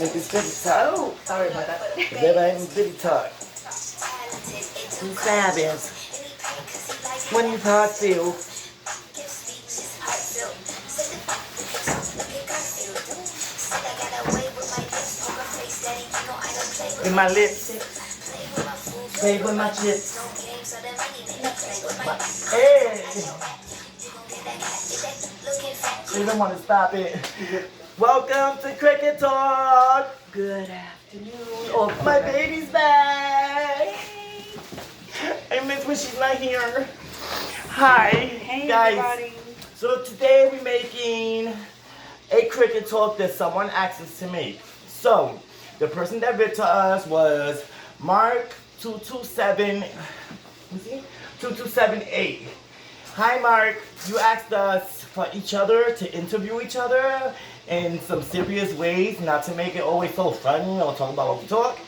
Make this pretty talk. Oh, sorry about that. That ain't pretty talk. Too fabulous. When you talk feel. In my lips. Play with my chips. Hey. You don't want to stop it. Welcome to Cricket Talk. Good afternoon. Oh, my baby's back. I miss when she's not here. Hi, Hey, guys. everybody. So today we're making a Cricket Talk that someone asked us to make. So the person that wrote to us was Mark2278. Hi Mark, you asked us for each other to interview each other in some serious ways, not to make it always so funny or talk about what we talk.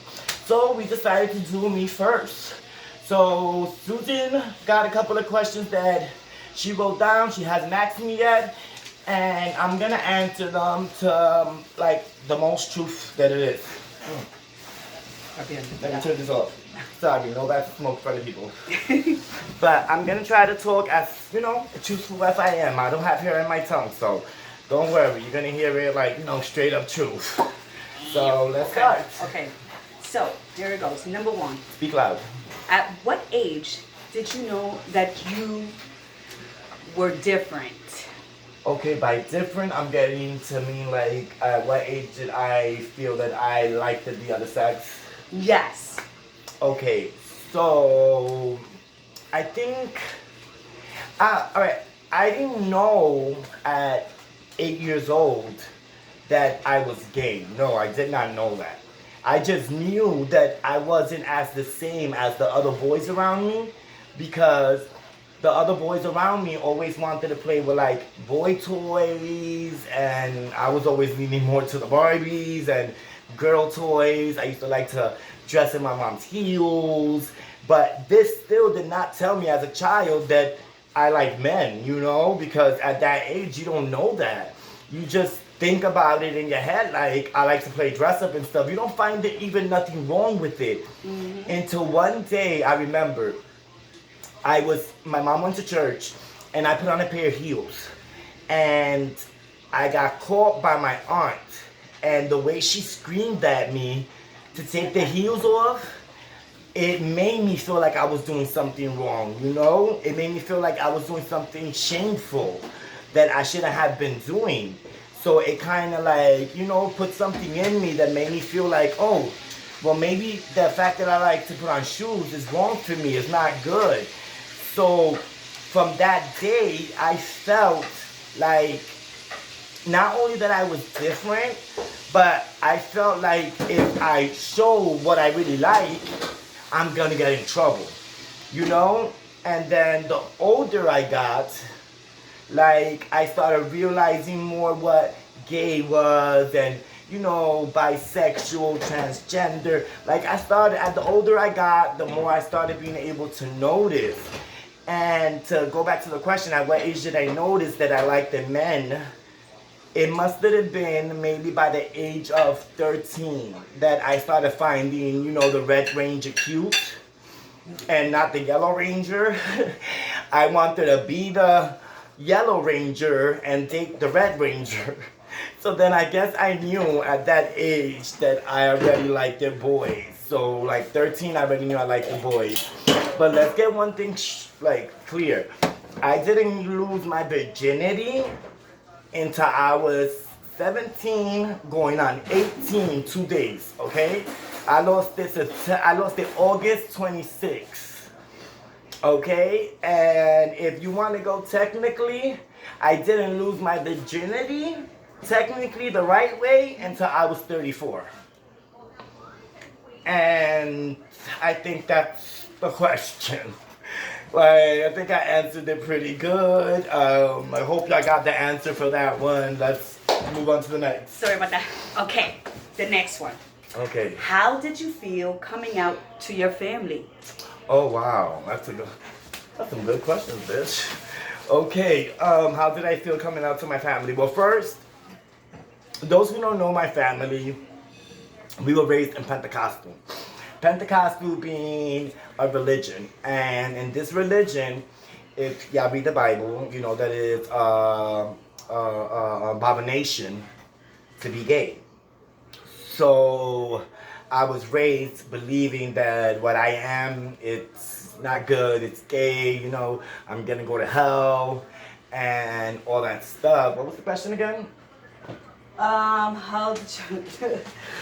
So we decided to do me first. So Susan got a couple of questions that she wrote down. She hasn't asked me yet, and I'm gonna answer them to like the most truth that it is. Let me turn this off. Sorry, no bad smoke for other people. But I'm gonna try to talk as, truthful as I am. I don't have hair in my tongue, so don't worry. You're gonna hear it like, straight up truth. So let's start. Okay, so here it goes. Number one, Speak loud. at what age did you know that you were different? Okay, by different, I'm getting to mean like, at what age did I feel that I liked the other sex? Yes. Okay, so I think, alright, I didn't know at 8 years old that I was gay. No, I did not know that. I just knew that I wasn't as the same as the other boys around me, because the other boys around me always wanted to play with like boy toys, and I was always leaning more to the Barbies and girl toys. I used to like to dress in my mom's heels, but this still did not tell me as a child that I like men, because at that age you don't know that. You just think about it in your head like, I like to play dress up and stuff. You don't find it even nothing wrong with it. Mm-hmm. Until one day, I remember, my mom went to church and I put on a pair of heels, and I got caught by my aunt, and the way she screamed at me to take the heels off, it made me feel like I was doing something wrong, It made me feel like I was doing something shameful that I shouldn't have been doing. So it kind of like, put something in me that made me feel like, oh, well, maybe the fact that I like to put on shoes is wrong for me. It's not good. So from that day, I felt like not only that I was different, but I felt like if I show what I really like, I'm gonna get in trouble, And then the older I got, like I started realizing more what gay was, and bisexual, transgender. Like the older I got, the more I started being able to notice. And to go back to the question, at what age did I notice that I liked the men? It must have been maybe by the age of 13 that I started finding, the Red Ranger cute and not the Yellow Ranger. I wanted to be the Yellow Ranger and date the Red Ranger. So then I guess I knew at that age that I already liked the boys. So like 13, I already knew I liked the boys. But let's get one thing clear. I didn't lose my virginity until I was 17, going on 18, 2 days, okay? I lost it August 26th, okay? And if you want to go technically, I didn't lose my virginity, technically the right way, until I was 34. And I think that's the question. I think I answered it pretty good. I hope y'all got the answer for that one. Let's move on to the next. Sorry about that. Okay, the next one. Okay. How did you feel coming out to your family? Oh, wow. That's some good questions, bitch. Okay, how did I feel coming out to my family? Well, first, those who don't know my family, we were raised in Pentecostal. Pentecostal being a religion, and in this religion, if y'all read the Bible, you know that it's abomination to be gay. So I was raised believing that what I am, it's not good, it's gay, you know, I'm gonna go to hell and all that stuff. What was the question again? How did you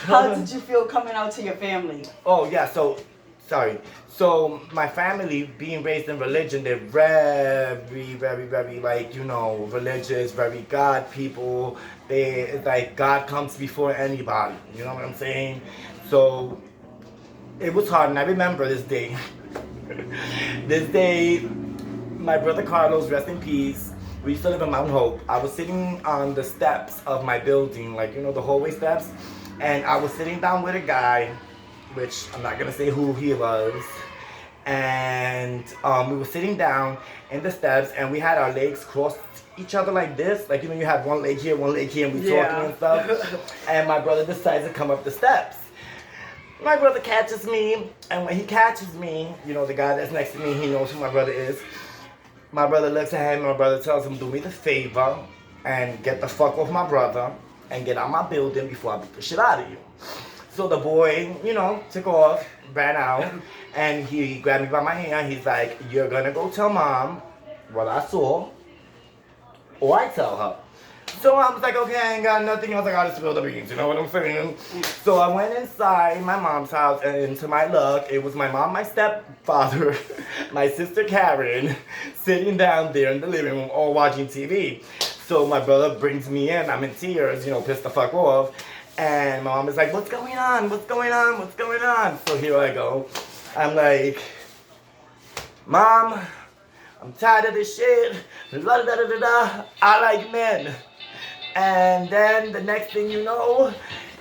how did you feel coming out to your family? Oh yeah, so sorry. So my family, being raised in religion, they're very like, you know, religious, very God people. They like God comes before anybody. You know what I'm saying? So it was hard, and I remember this day. This day, my brother Carlos, rest in peace. We used to live in Mount Hope. I was sitting on the steps of my building, like, you know, the hallway steps, and I was sitting down with a guy, which I'm not gonna say who he was, and we were sitting down in the steps, and we had our legs crossed each other like this, like, you know, you have one leg here, and we talking and stuff, and my brother decides to come up the steps. My brother catches me, and when he catches me, you know, the guy that's next to me, he knows who my brother is. My brother looks at him, and my brother tells him, do me the favor and get the fuck off my brother and get out my building before I beat the shit out of you. So the boy, you know, took off, ran out, and he grabbed me by my hand. He's like, you're gonna go tell mom what I saw, or I tell her. So I was like, okay, I ain't got nothing else. I gotta spill the beans, you know what I'm saying? So I went inside my mom's house, and to my luck, it was my mom, my stepfather, my sister Karen, sitting down there in the living room, all watching TV. So my brother brings me in. I'm in tears, you know, pissed the fuck off. And my mom is like, what's going on? What's going on? What's going on? So here I go. I'm like, Mom, I'm tired of this shit. I like men. And then the next thing you know,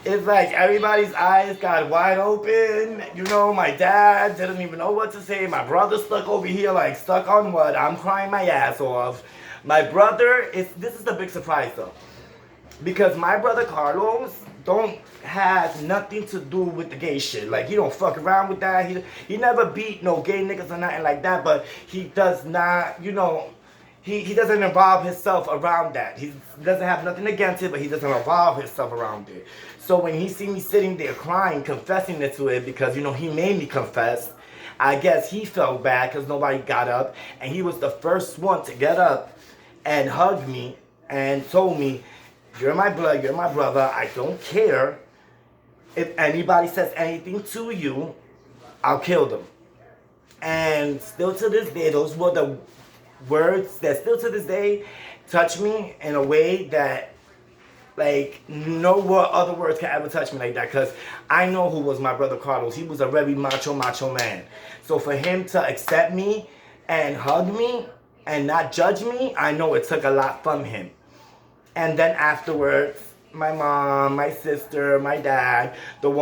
it's like everybody's eyes got wide open. You know, my dad didn't even know what to say. My brother stuck over here like stuck on what? I'm crying my ass off. My brother, this is the big surprise though. Because my brother Carlos don't have nothing to do with the gay shit. Like, he don't fuck around with that. He never beat no gay niggas or nothing like that. But he does not, you know, he doesn't involve himself around that. He doesn't have nothing against it, but he doesn't involve himself around it. So when he see me sitting there crying, confessing it to it, because, you know, he made me confess, I guess he felt bad because nobody got up. And he was the first one to get up and hug me and told me, you're my blood, you're my brother, I don't care. If anybody says anything to you, I'll kill them. And still to this day, those were the words that still to this day touch me in a way that, like, no other words can ever touch me like that. Because I know who was my brother Carlos. He was a very macho man. So for him to accept me and hug me and not judge me, I know it took a lot from him. And then afterwards, my mom, my sister, my dad, the one